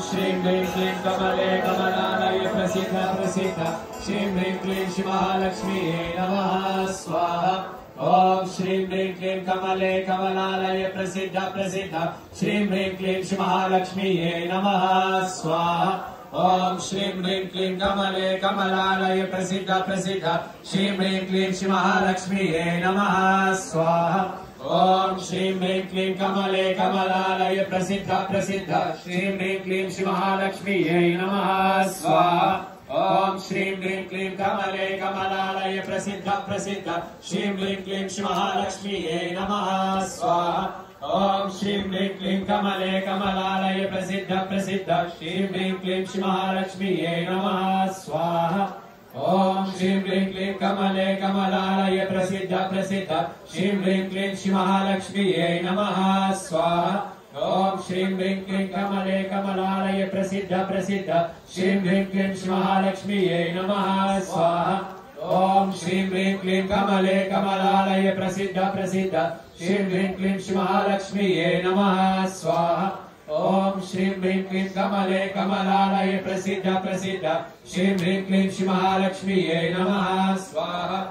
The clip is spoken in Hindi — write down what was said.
श्रीं ह्रीं क्लीं कमले कमलालये प्रसीद प्रसीद श्रीं ह्रीं क्लीं श्री महालक्ष्मीये नमः स्वाहा। ओम श्रीं ह्रीं क्लीं कमले कमलालये प्रसीद प्रसीद श्रीं ह्रीं क्लीं श्री महालक्ष्मीये नमः स्वाहा। ओम श्रीं ह्रीं क्लीं कमले कमलालये प्रसीद प्रसीद श्रीं ह्रीं क्लीं श्री महालक्ष्मीये नमः स्वाहा। ओम श्रीं ह्रीं क्लीं कमले कमलालये प्रसीद प्रसीद श्रीं ह्रीं क्लीं श्री महालक्ष्मीये नमः स्वाहा। ओम श्रीं ह्रीं क्लीं कमले कमलालये प्रसीद प्रसीद श्रीं ह्रीं क्लीं श्री महालक्ष्मीये नमः स्वाहा। ओम श्रीं ह्रीं क्लीं कमले कमलालये प्रसीद प्रसीद श्रीं ह्रीं क्लीं श्री महालक्ष्मीये नमः स्वाहा। ओम श्रीं ह्रीं क्लीं कमले कमलालये प्रसीद प्रसीद श्रीं ह्रीं क्लीं श्री महालक्ष्मीये नमः स्वाहा। ओम श्रीं ह्रीं क्लीं कमले कमलालये प्रसीद प्रसीद श्रीं ह्रीं क्लीं श्री महालक्ष्मीये नमः स्वाहा। ओम श्रीं ह्रीं क्लीं कमले कमलालये प्रसीद प्रसीद श्रीं ह्रीं क्लीं श्री महालक्ष्मीये नमः स्वाहा। ओम श्रीं ह्रीं क्लीं कमले कमलालये प्रसीद प्रसीद श्रीं ह्रीं क्लीं श्री महालक्ष्मीये नमः स्वाहा।